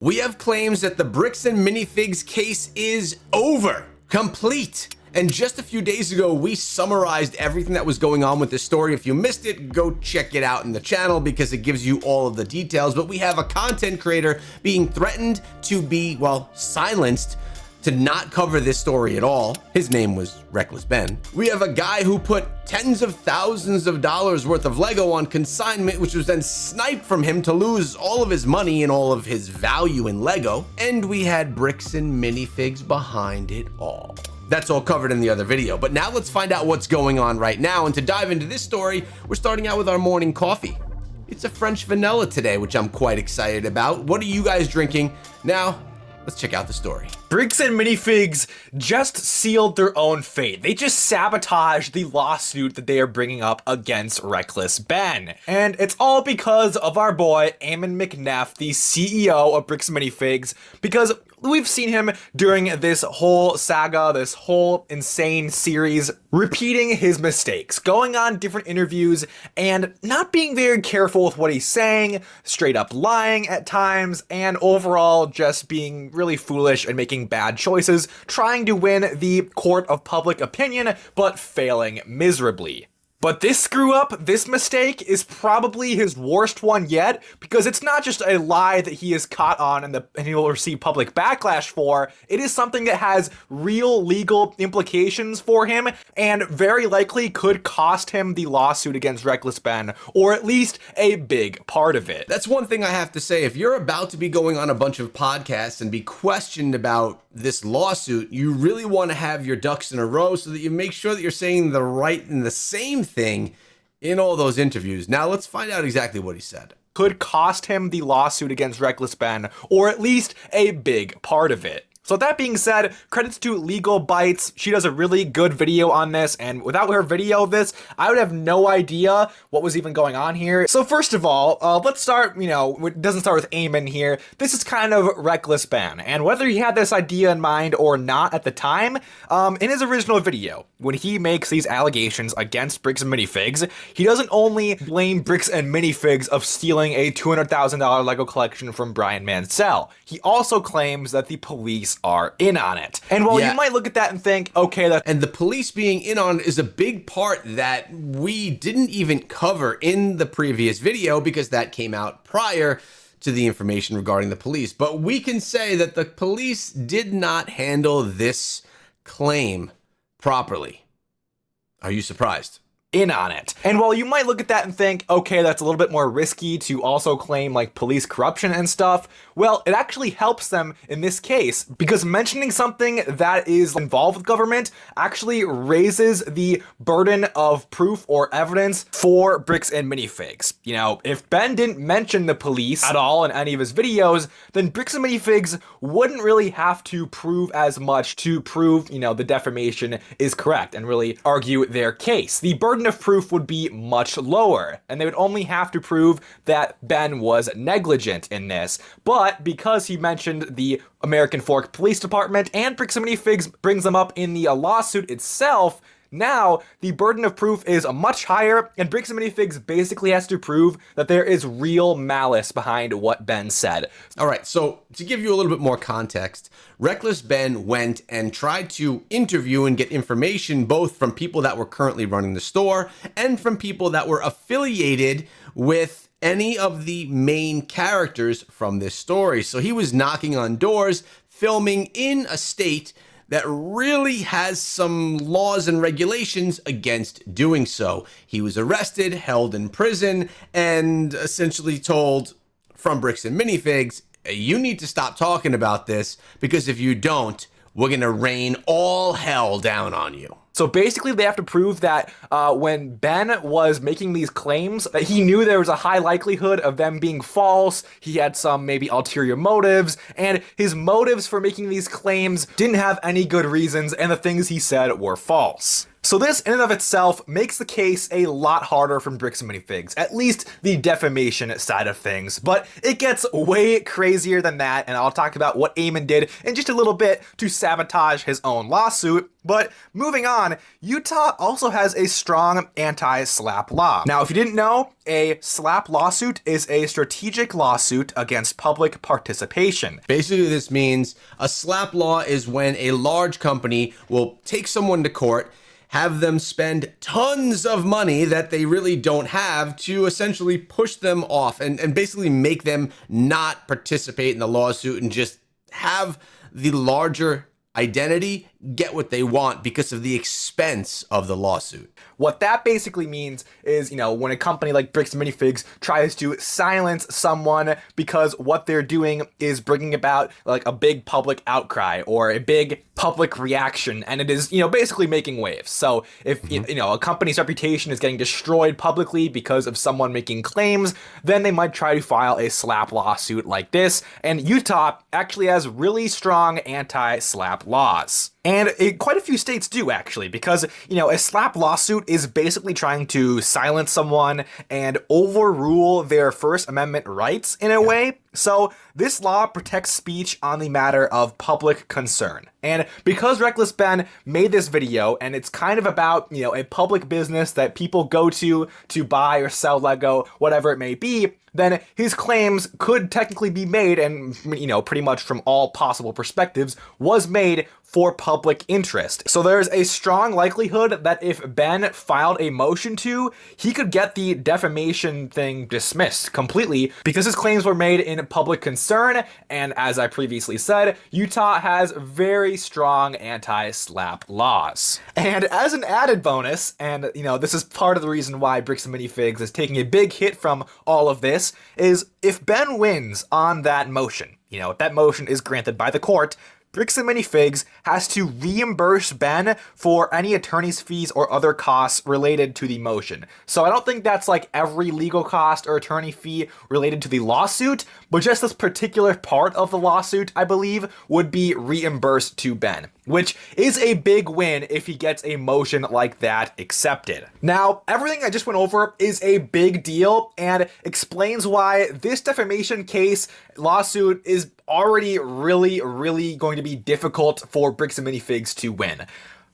We have claims that the Bricks and Minifigs case is over, complete. And just a few days ago, we summarized everything that was going on with this story. If you missed it, go check it out in the channel because it gives you all of the details. But we have a content creator being threatened to be, well, silenced to not cover this story at all. His name was Reckless Ben. We have a guy who put tens of thousands of dollars worth of Lego on consignment, which was then sniped from him to lose all of his money and all of his value in Lego. And we had Bricks and Minifigs behind it all. That's all covered in the other video. But now let's find out what's going on right now. And to dive into this story, we're starting out with our morning coffee. It's a French vanilla today, which I'm quite excited about. What are you guys drinking? Now, let's check out the story. Bricks and Minifigs just sealed their own fate. They just sabotaged the lawsuit that they are bringing up against Reckless Ben. And it's all because of our boy, Eamon McNeff, the CEO of Bricks and Minifigs, because we've seen him during this whole saga, this whole insane series, repeating his mistakes, going on different interviews, and not being very careful with what he's saying, straight up lying at times, and overall just being really foolish and making bad choices, trying to win the court of public opinion, but failing miserably. But this screw up, this mistake, is probably his worst one yet, because it's not just a lie that he is caught on and he will receive public backlash for. It is something that has real legal implications for him and very likely could cost him the lawsuit against Reckless Ben, or at least a big part of it. That's one thing I have to say. If you're about to be going on a bunch of podcasts and be questioned about this lawsuit, you really want to have your ducks in a row so that you make sure that you're saying the right and the same thing in all those interviews. Now let's find out exactly what he said. Could cost him the lawsuit against Reckless Ben, or at least a big part of it. So that being said, credits to Legal Bites. She does a really good video on this, and without her video of this, I would have no idea what was even going on here. So first of all, let's start, it doesn't start with Eamon here. This is kind of Reckless Ben, and whether he had this idea in mind or not at the time, in his original video, when he makes these allegations against Bricks and Minifigs, he doesn't only blame Bricks and Minifigs of stealing a $200,000 Lego collection from Brian Mansell. He also claims that the police are in on it. And while you might look at that and think, okay, and the police being in on it is a big part that we didn't even cover in the previous video because that came out prior to the information regarding the police. But we can say that the police did not handle this claim properly. Are you surprised? In on it. And while you might look at that and think, okay, that's a little bit more risky to also claim like police corruption and stuff, well, it actually helps them in this case because mentioning something that is involved with government actually raises the burden of proof or evidence for Bricks and Minifigs. If Ben didn't mention the police at all in any of his videos, then Bricks and Minifigs wouldn't really have to prove as much to prove, the defamation is correct and really argue their case. The burden of proof would be much lower, and they would only have to prove that Ben was negligent in this. But because he mentioned the American Fork Police Department and Bricks and Minifigs brings them up in the lawsuit itself, now the burden of proof is much higher, and Bricks and Minifigs basically has to prove that there is real malice behind what Ben said. All right, so to give you a little bit more context, Reckless Ben went and tried to interview and get information both from people that were currently running the store and from people that were affiliated with any of the main characters from this story. So he was knocking on doors, filming in a state that really has some laws and regulations against doing so. He was arrested, held in prison, and essentially told from Bricks and Minifigs, you need to stop talking about this because if you don't, we're gonna rain all hell down on you. So basically they have to prove that when Ben was making these claims, that he knew there was a high likelihood of them being false, he had some maybe ulterior motives, and his motives for making these claims didn't have any good reasons, and the things he said were false. So this in and of itself makes the case a lot harder from Bricks and Minifigs, at least the defamation side of things, but it gets way crazier than that, and I'll talk about what Eamon did in just a little bit to sabotage his own lawsuit. But moving on, Utah also has a strong anti-SLAPP law. Now, if you didn't know, a SLAPP lawsuit is a strategic lawsuit against public participation. Basically, this means a SLAPP law is when a large company will take someone to court, have them spend tons of money that they really don't have to essentially push them off and basically make them not participate in the lawsuit and just have the larger identity get what they want because of the expense of the lawsuit. What that basically means is, when a company like Bricks and Minifigs tries to silence someone because what they're doing is bringing about like a big public outcry or a big public reaction, and it is, basically making waves. So if, a company's reputation is getting destroyed publicly because of someone making claims, then they might try to file a SLAPP lawsuit like this. And Utah actually has really strong anti-SLAPP laws. And quite a few states do, actually, because, a SLAPP lawsuit is basically trying to silence someone and overrule their First Amendment rights in a way. So this law protects speech on the matter of public concern. And because Reckless Ben made this video, and it's kind of about, a public business that people go to buy or sell Lego, whatever it may be, then his claims could technically be made, and, pretty much from all possible perspectives, was made for public interest. So there's a strong likelihood that if Ben filed a motion to, he could get the defamation thing dismissed completely because his claims were made in public concern. And as I previously said, Utah has very strong anti-SLAPP laws. And as an added bonus, and this is part of the reason why Bricks and Minifigs is taking a big hit from all of this, is if Ben wins on that motion, if that motion is granted by the court, Bricks and Minifigs has to reimburse Ben for any attorney's fees or other costs related to the motion. So I don't think that's like every legal cost or attorney fee related to the lawsuit, but just this particular part of the lawsuit, I believe, would be reimbursed to Ben, which is a big win if he gets a motion like that accepted. Now, everything I just went over is a big deal and explains why this defamation case lawsuit is already really going to be difficult for Bricks and Minifigs to win.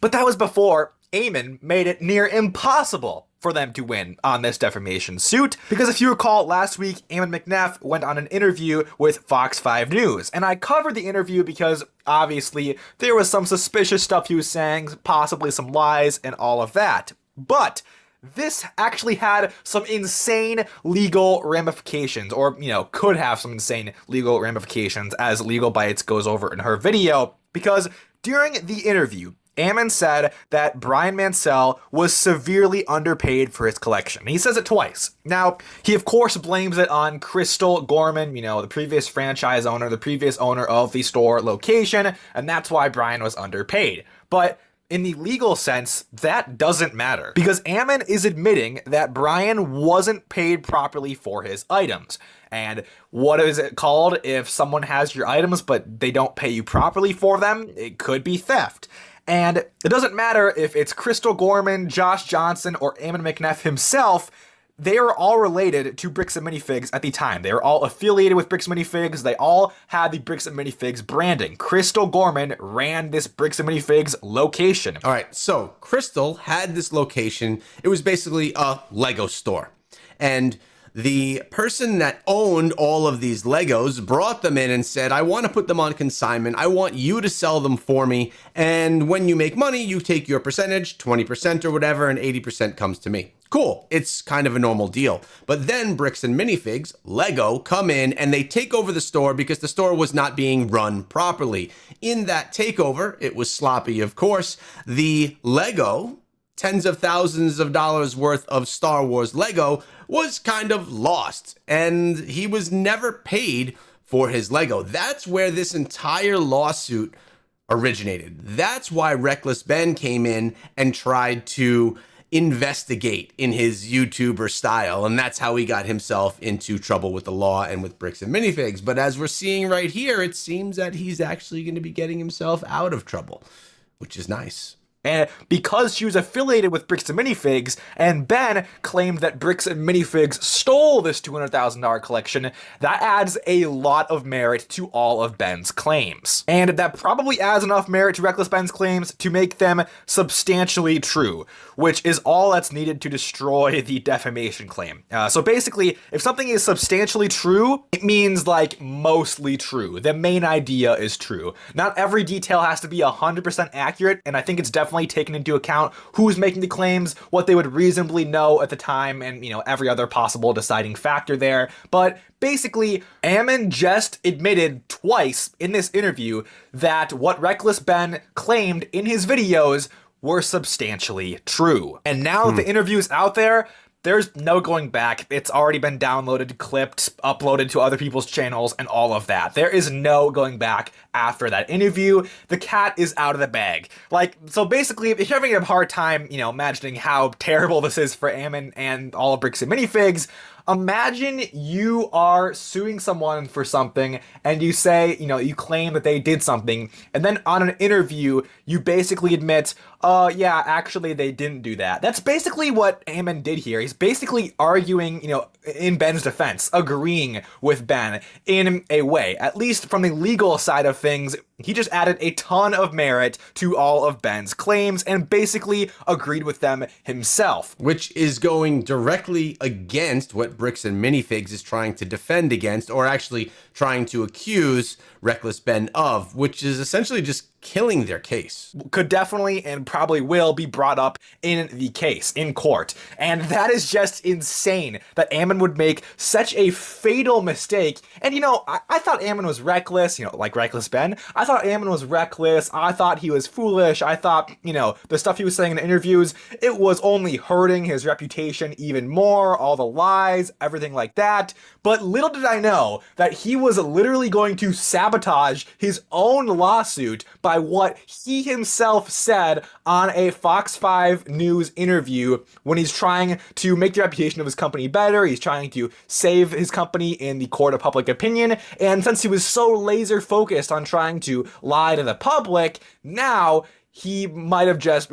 But that was before Eamon made it near impossible for them to win on this defamation suit, because if you recall, last week Eamon McNeff went on an interview with Fox 5 News, and I covered the interview because obviously there was some suspicious stuff he was saying, possibly some lies and all of that. But this actually had some insane legal ramifications, or, could have some insane legal ramifications, as Legal Bites goes over in her video, because during the interview, Eamon said that Brian Mansell was severely underpaid for his collection. He says it twice. Now, he of course blames it on Crystal Gorman, the previous franchise owner, the previous owner of the store location, and that's why Brian was underpaid. But in the legal sense, that doesn't matter, because Eamon is admitting that Brian wasn't paid properly for his items. And what is it called if someone has your items but they don't pay you properly for them? It could be theft. And it doesn't matter if it's Crystal Gorman, Josh Johnson, or Eamon McNeff himself. They are all related to Bricks and Minifigs at the time. They are all affiliated with Bricks and Minifigs. They all had the Bricks and Minifigs branding. Crystal Gorman ran this Bricks and Minifigs location. All right, so Crystal had this location. It was basically a Lego store. And the person that owned all of these Legos brought them in and said, I want to put them on consignment. I want you to sell them for me. And when you make money, you take your percentage, 20% or whatever, and 80% comes to me. Cool. It's kind of a normal deal. But then Bricks and Minifigs, Lego, come in and they take over the store because the store was not being run properly. In that takeover, it was sloppy, of course. The Lego, tens of thousands of dollars worth of Star Wars Lego, was kind of lost, and he was never paid for his Lego. That's where this entire lawsuit originated. That's why Reckless Ben came in and tried to investigate in his YouTuber style, and that's how he got himself into trouble with the law and with Bricks and Minifigs. But as we're seeing right here, it seems that he's actually going to be getting himself out of trouble, which is nice. And because she was affiliated with Bricks and Minifigs, and Ben claimed that Bricks and Minifigs stole this $200,000 collection, that adds a lot of merit to all of Ben's claims. And that probably adds enough merit to Reckless Ben's claims to make them substantially true, which is all that's needed to destroy the defamation claim. So basically, if something is substantially true, it means like mostly true. The main idea is true. Not every detail has to be 100% accurate, and I think it's definitely taken into account who's making the claims, what they would reasonably know at the time, and every other possible deciding factor there. But basically, Ammon just admitted twice in this interview that what Reckless Ben claimed in his videos were substantially true. And now that the interview's out there, there's no going back. It's already been downloaded, clipped, uploaded to other people's channels, and all of that. There is no going back after that interview. The cat is out of the bag. So basically, if you're having a hard time, imagining how terrible this is for Ammon and all of Bricks and Minifigs, imagine you are suing someone for something and you say, you claim that they did something, and then on an interview, you basically admit, yeah, actually they didn't do that. That's basically what Ammon did here. He's basically arguing, in Ben's defense, agreeing with Ben in a way, at least from the legal side of things. He just added a ton of merit to all of Ben's claims and basically agreed with them himself. Which is going directly against what Bricks and Minifigs is trying to defend against, or actually trying to accuse Reckless Ben of, which is essentially just killing their case. Could definitely and probably will be brought up in the case, in court. And that is just insane that Ammon would make such a fatal mistake. And I thought Ammon was reckless, like Reckless Ben. I thought Ammon was reckless. I thought he was foolish. I thought, the stuff he was saying in interviews, it was only hurting his reputation even more, all the lies, everything like that. But little did I know that he was literally going to sabotage his own lawsuit by what he himself said on a Fox 5 News interview when he's trying to make the reputation of his company better. He's trying to save his company in the court of public opinion. And since he was so laser focused on trying to lie to the public, now he might have just,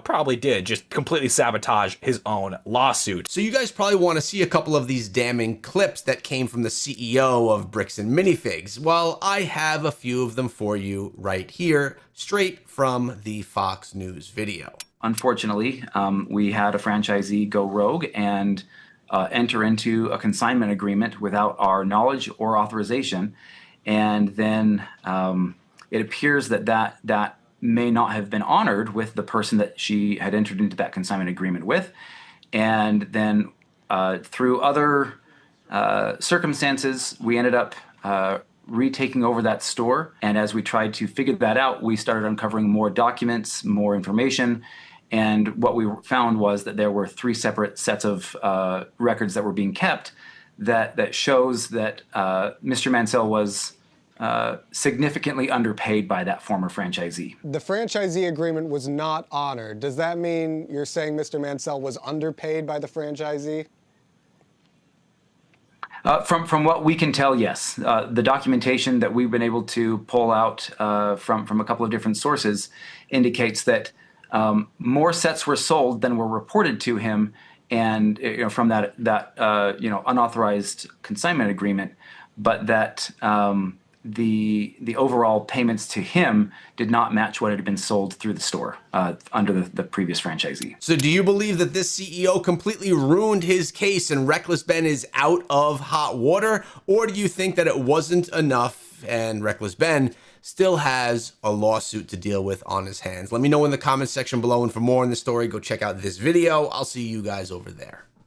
probably did just completely sabotage his own lawsuit. So you guys probably want to see a couple of these damning clips that came from the CEO of Bricks and Minifigs. Well, I have a few of them for you right here, straight from the Fox News video. Unfortunately, we had a franchisee go rogue and enter into a consignment agreement without our knowledge or authorization. And then it appears that may not have been honored with the person that she had entered into that consignment agreement with. And then through other circumstances, we ended up retaking over that store. And as we tried to figure that out, we started uncovering more documents, more information. And what we found was that there were 3 separate sets of records that were being kept that shows that Mr. Mansell was significantly underpaid by that former franchisee. The franchisee agreement was not honored. Does that mean you're saying Mr. Mansell was underpaid by the franchisee? From what we can tell, yes. The documentation that we've been able to pull out from a couple of different sources indicates that more sets were sold than were reported to him, and from that unauthorized consignment agreement, but that the overall payments to him did not match what had been sold through the store under the previous franchisee. So do you believe that this CEO completely ruined his case and Reckless Ben is out of hot water? Or do you think that it wasn't enough and Reckless Ben still has a lawsuit to deal with on his hands? Let me know in the comments section below, and for more on the story, go check out this video. I'll see you guys over there.